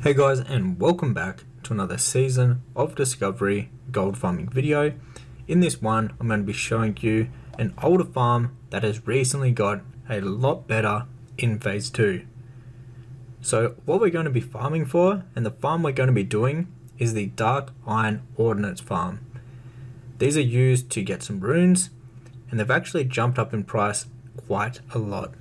Hey guys, and welcome back to another season of Discovery gold farming video. In this one, I'm going to be showing you an older farm that has recently got a lot better in phase 2. So what we're going to be farming for, and the farm we're going to be doing, is the dark iron ordnance farm. These are used to get some runes, and they've actually jumped up in price quite a lot.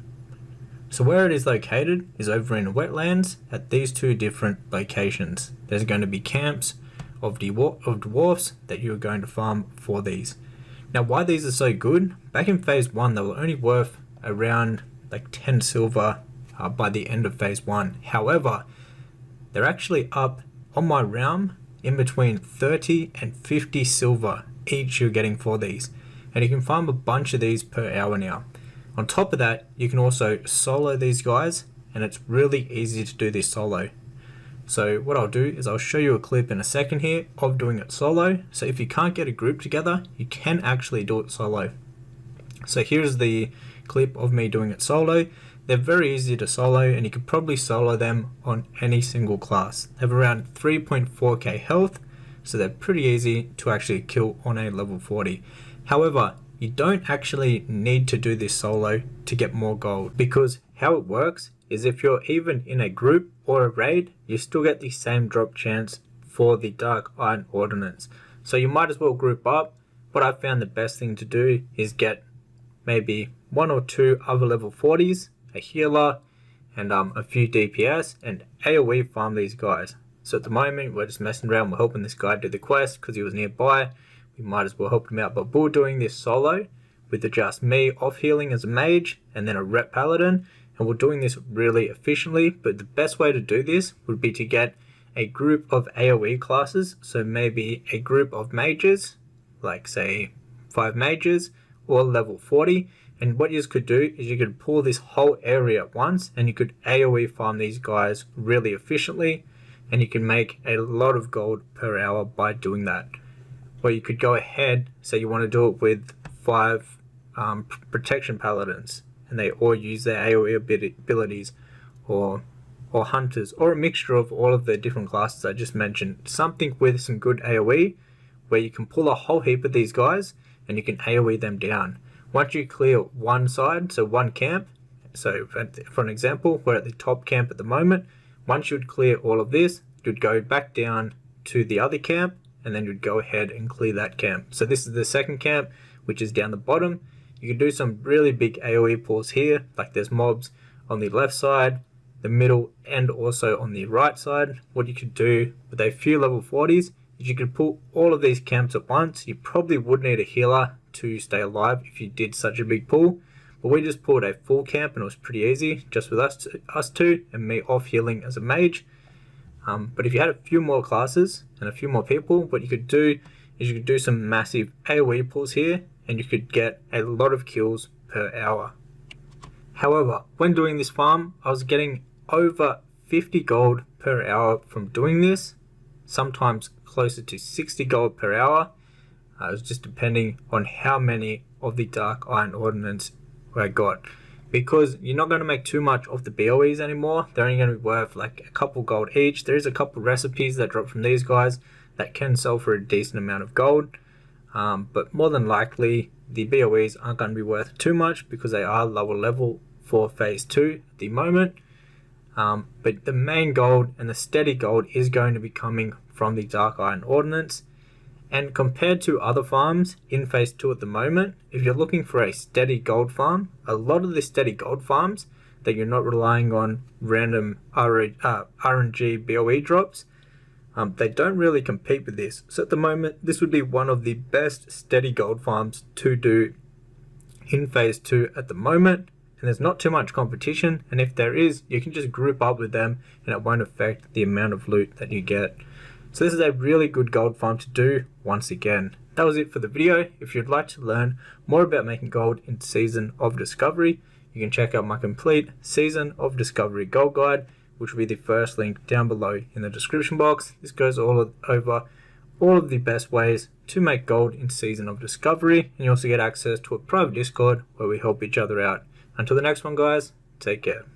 So where it is located is over in wetlands at these two different locations. There's going to be camps of dwarfs that you're going to farm for these. Now why these are so good, back in phase 1 they were only worth around like 10 silver by the end of phase 1. However, they're actually up on my realm in between 30 and 50 silver each you're getting for these. And you can farm a bunch of these per hour now. On top of that, you can also solo these guys, and it's really easy to do this solo. So what I'll do is I'll show you a clip in a second here of doing it solo. So if you can't get a group together, you can actually do it solo. So here's the clip of me doing it solo. They're very easy to solo, and you could probably solo them on any single class. They have around 3.4k health, so they're pretty easy to actually kill on a level 40. However, you don't actually need to do this solo to get more gold, because how it works is if you're even in a group or a raid, you still get the same drop chance for the dark iron ordnance. So you might as well group up. What I found the best thing to do is get maybe 1 or 2 other level 40s, a healer, and a few DPS, and AoE farm these guys. So at the moment we're just messing around, we're helping this guy do the quest because he was nearby. We might as well help him out, but we're doing this solo with just me off healing as a mage and then a rep paladin, and we're doing this really efficiently. But the best way to do this would be to get a group of AoE classes, so maybe a group of mages, like say 5 mages or level 40, and what you could do is you could pull this whole area at once and you could AoE farm these guys really efficiently, and you can make a lot of gold per hour by doing that. Or you could go ahead, say you want to do it with 5 protection paladins, and they all use their AoE abilities, or hunters, or a mixture of all of the different classes I just mentioned. Something with some good AoE, where you can pull a whole heap of these guys, and you can AoE them down. Once you clear one side, so one camp, so for an example, we're at the top camp at the moment. Once you'd clear all of this, you'd go back down to the other camp, and then you'd go ahead and clear that camp. So this is the second camp, which is down the bottom. You can do some really big AoE pulls here, like there's mobs on the left side, the middle, and also on the right side. What you could do with a few level 40s is you could pull all of these camps at once. You probably would need a healer to stay alive if you did such a big pull, but we just pulled a full camp and it was pretty easy, just with us two and me off healing as a mage. But if you had a few more classes and a few more people, what you could do is you could do some massive AoE pulls here, and you could get a lot of kills per hour. However, when doing this farm, I was getting over 50 gold per hour from doing this, sometimes closer to 60 gold per hour. It was just depending on how many of the dark iron ordnance I got. Because you're not going to make too much of the BOEs anymore. They're only going to be worth like a couple gold each. There is a couple recipes that drop from these guys that can sell for a decent amount of gold. But more than likely, the BOEs aren't going to be worth too much because they are lower level for phase 2 at the moment. But the main gold and the steady gold is going to be coming from the dark iron ordnance. And compared to other farms in phase 2 at the moment, if you're looking for a steady gold farm, a lot of the steady gold farms that you're not relying on random RNG BOE drops, they don't really compete with this. So at the moment, this would be one of the best steady gold farms to do in phase 2 at the moment. And there's not too much competition, and if there is, you can just group up with them and it won't affect the amount of loot that you get. So this is a really good gold farm to do once again. That was it for the video. If you'd like to learn more about making gold in Season of Discovery, you can check out my complete Season of Discovery gold guide, which will be the first link down below in the description box. This goes over all of the best ways to make gold in Season of Discovery, and you also get access to a private Discord where we help each other out. Until the next one guys, take care.